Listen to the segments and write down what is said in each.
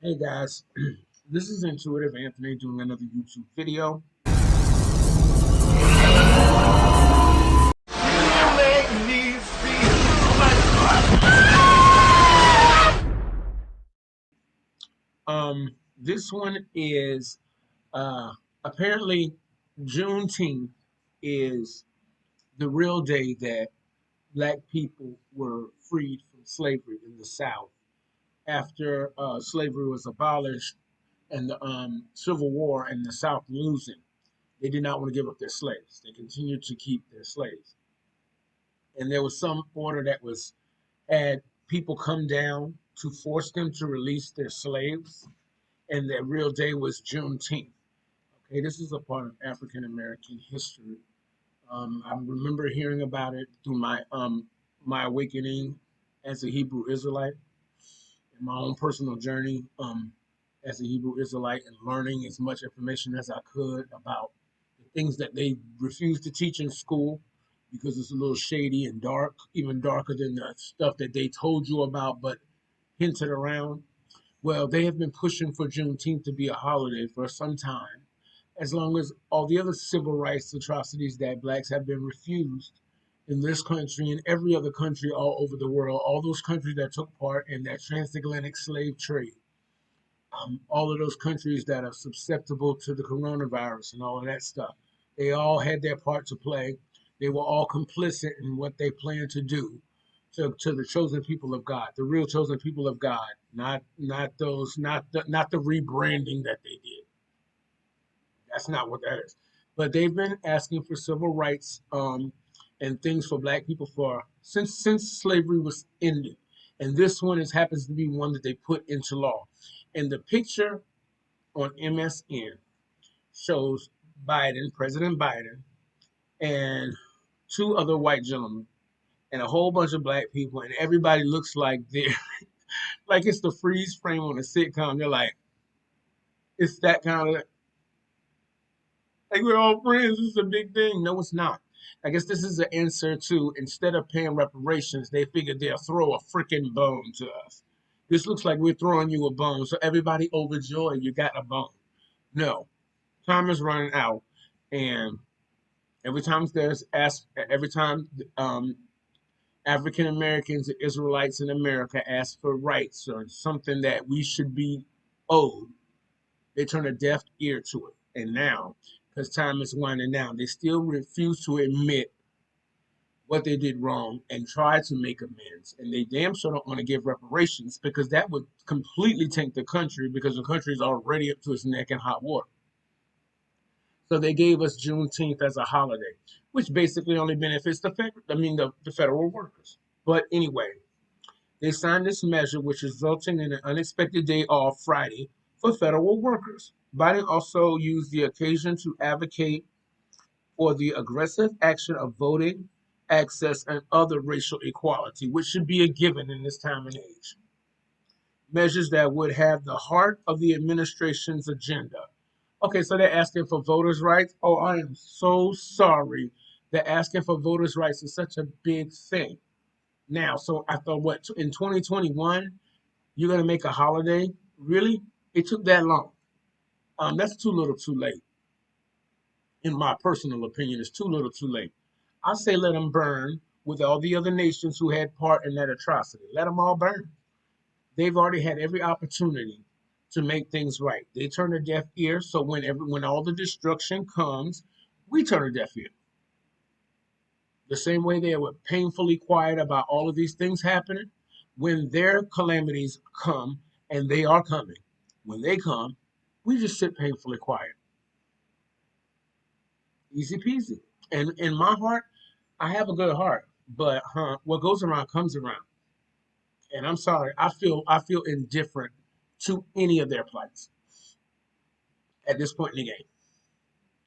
Hey guys, this is Intuitive Anthony doing another YouTube video. This one is apparently Juneteenth is the real day that Black people were freed from slavery in the South after slavery was abolished and the Civil War and the South losing. They did not want to give up their slaves. They continued to keep their slaves. And there was some order that was had people come down to force them to release their slaves, and their real day was Juneteenth. Okay, this is a part of African American history. I remember hearing about it through my awakening as a Hebrew Israelite, and my own personal journey as a Hebrew Israelite, and learning as much information as I could about the things that they refused to teach in school because it's a little shady and dark, even darker than the stuff that they told you about but hinted around. Well, they have been pushing for Juneteenth to be a holiday for some time, as long as all the other civil rights atrocities that blacks have been refused in this country and every other country all over the world, all those countries that took part in that transatlantic slave trade, all of those countries that are susceptible to the coronavirus and all of that stuff, they all had their part to play. They were all complicit in what they planned to do to the chosen people of God, the real chosen people of God, not the rebranding that they did. That's not what that is. But they've been asking for civil rights and things for Black people for since slavery was ended, and this one happens to be one that they put into law. And the picture on MSN shows President Biden, and two other white gentlemen, and a whole bunch of Black people, and everybody looks like they're like it's the freeze frame on a sitcom. They're like, it's that kind of like we're all friends. This is a big thing. No, it's not. I guess this is the answer to, instead of paying reparations, they figured they'll throw a freaking bone to us. This looks like we're throwing you a bone. So everybody overjoyed you got a bone. No, time is running out, and every time African Americans and Israelites in America ask for rights or something that we should be owed, they turn a deaf ear to it. And now, because time is winding down, they still refuse to admit what they did wrong and try to make amends. And they damn sure don't want to give reparations, because that would completely tank the country, because the country is already up to its neck in hot water. So they gave us Juneteenth as a holiday, which basically only benefits the federal workers. But anyway, they signed this measure, which resulting in an unexpected day off Friday for federal workers. Biden also used the occasion to advocate for the aggressive action of voting, access, and other racial equality, which should be a given in this time and age. Measures that would have the heart of the administration's agenda. Okay, so they're asking for voters' rights. Oh, I am so sorry that asking for voters' rights is such a big thing. Now, so I thought, what, in 2021, you're going to make a holiday? Really? It took that long. That's too little too late. In my personal opinion, it's too little too late. I say let them burn with all the other nations who had part in that atrocity. Let them all burn. They've already had every opportunity to make things right. They turn a deaf ear, so when all the destruction comes, we turn a deaf ear. The same way they were painfully quiet about all of these things happening, when their calamities come, and they are coming, when they come, we just sit painfully quiet. Easy peasy. And in my heart, I have a good heart, but what goes around comes around. And I'm sorry, I feel indifferent to any of their plights at this point in the game.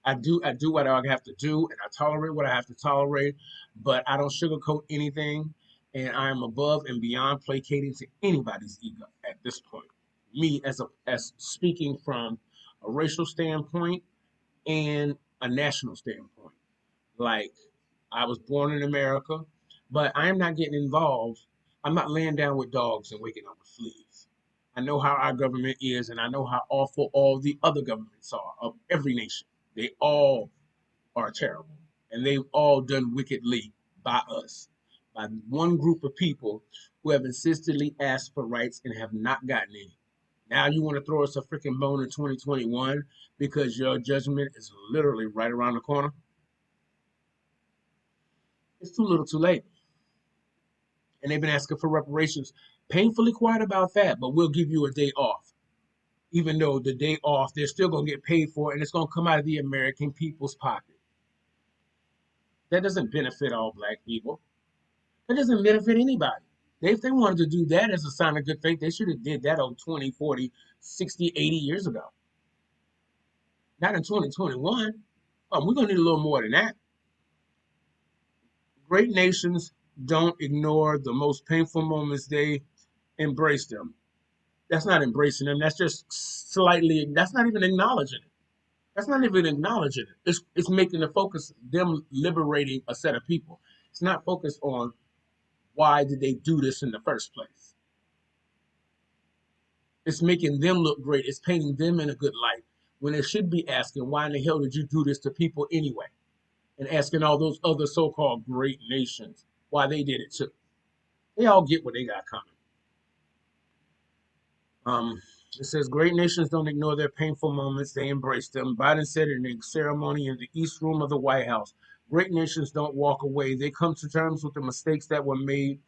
I do what I have to do, and I tolerate what I have to tolerate, but I don't sugarcoat anything, and I am above and beyond placating to anybody's ego at this point. Me as speaking from a racial standpoint and a national standpoint. Like, I was born in America, but I am not getting involved. I'm not laying down with dogs and waking up with fleas. I know how our government is, and I know how awful all the other governments are of every nation. They all are terrible, and they've all done wickedly by us, by one group of people who have insistently asked for rights and have not gotten any. Now you want to throw us a freaking bone in 2021 because your judgment is literally right around the corner? It's too little too late. And they've been asking for reparations. Painfully quiet about that, but we'll give you a day off. Even though the day off, they're still going to get paid for it, and it's going to come out of the American people's pocket. That doesn't benefit all black people. That doesn't benefit anybody. If they wanted to do that as a sign of good faith, they should have did that on 20, 40, 60, 80 years ago. Not in 2021. We're going to need a little more than that. Great nations don't ignore the most painful moments, they embrace them. That's not embracing them. That's just slightly, that's not even acknowledging it. That's not even acknowledging it. It's making the focus them liberating a set of people. It's not focused on why did they do this in the first place. It's making them look great. It's painting them in a good light when it should be asking, why in the hell did you do this to people anyway? And asking all those other so-called great nations why they did it too. They all get what they got coming. It says great nations don't ignore their painful moments, they embrace them. Biden said in a ceremony in the East Room of the White House. Great nations don't walk away. They come to terms with the mistakes that were made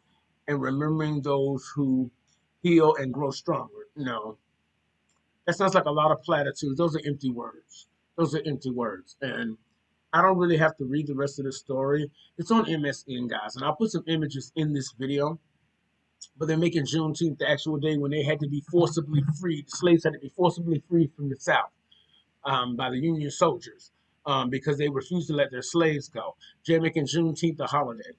and remembering those who heal and grow stronger. No, that sounds like a lot of platitudes. Those are empty words. Those are empty words. And I don't really have to read the rest of the story. It's on MSN, guys. And I'll put some images in this video. But they're making Juneteenth the actual day when they had to be forcibly freed. The slaves had to be forcibly freed from the South by the Union soldiers because they refused to let their slaves go. They're making Juneteenth a holiday.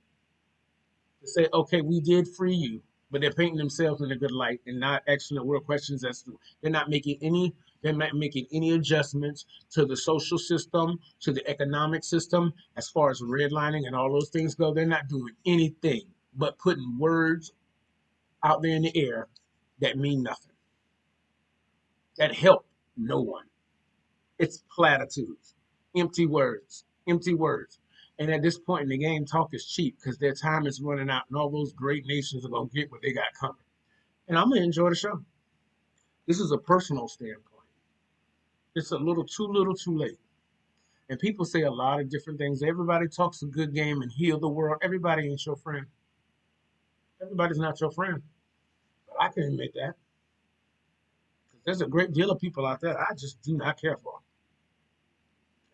To say, okay, we did free you, but they're painting themselves in a good light and not asking the real questions as to they're not making any adjustments to the social system, to the economic system, as far as redlining and all those things go. They're not doing anything but putting words out there in the air that mean nothing, that help no one. It's platitudes, empty words, empty words. And at this point in the game, talk is cheap because their time is running out and all those great nations are going to get what they got coming. And I'm going to enjoy the show. This is a personal standpoint. It's a little too late. And people say a lot of different things. Everybody talks a good game and heal the world. Everybody ain't your friend. Everybody's not your friend. But I can admit that. There's a great deal of people out there I just do not care for.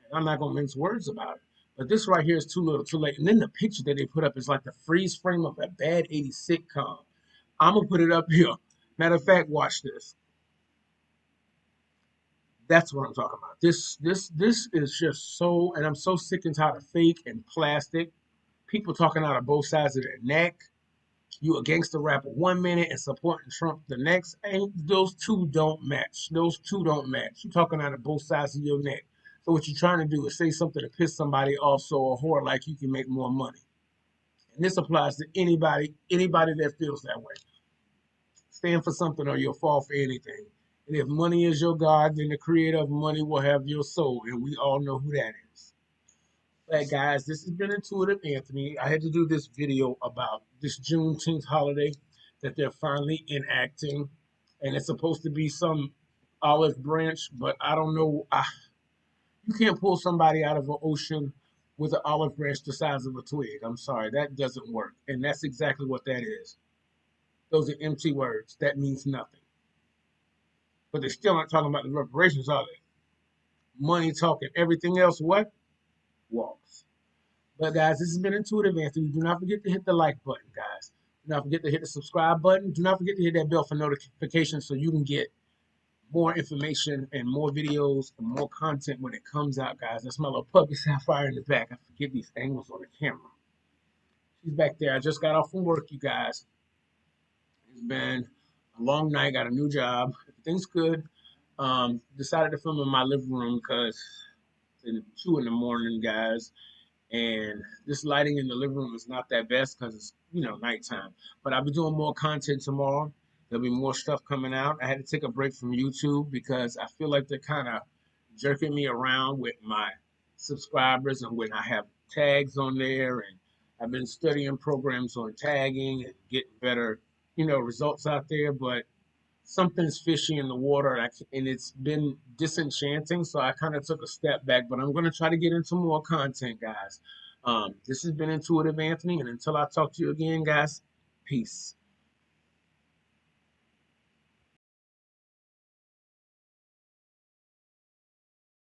And I'm not going to mince words about it. But this right here is too little too late. And then the picture that they put up is like the freeze frame of a bad 80s sitcom. I'm going to put it up here. Matter of fact, watch this. That's what I'm talking about. This is just so, and I'm so sick and tired of fake and plastic. People talking out of both sides of their neck. You a gangster rapper 1 minute and supporting Trump the next. Ain't those two don't match. Those two don't match. You talking out of both sides of your neck. So what you're trying to do is say something to piss somebody off so a whore like you can make more money. And this applies to anybody that feels that way. Stand for something or you'll fall for anything. And if money is your God, then the creator of money will have your soul. And we all know who that is. But guys, this has been Intuitive Anthony. I had to do this video about this Juneteenth holiday that they're finally enacting. And it's supposed to be some olive branch, but I don't know. You can't pull somebody out of an ocean with an olive branch the size of a twig. I'm sorry, that doesn't work. And that's exactly what that is. Those are empty words. That means nothing. But they're still not talking about the reparations, are they? Money talking. Everything else, what? Walks. But guys, this has been Intuitive Anthony. Do not forget to hit the like button, guys. Do not forget to hit the subscribe button. Do not forget to hit that bell for notifications so you can get more information and more videos and more content when it comes out, guys. That's my little puppy Sapphire in the back. I forget these angles on the camera. She's back there. I just got off from work, you guys. It's been a long night. Got a new job. Everything's good. Decided to film in my living room because it's 2 in the morning, guys. And this lighting in the living room is not that best because it's, nighttime. But I'll be doing more content tomorrow. There'll be more stuff coming out. I had to take a break from YouTube because I feel like they're kind of jerking me around with my subscribers and when I have tags on there. And I've been studying programs on tagging and getting better, results out there. But something's fishy in the water, and it's been disenchanting. So I kind of took a step back, but I'm going to try to get into more content, guys. This has been Intuitive Anthony, and until I talk to you again, guys, peace.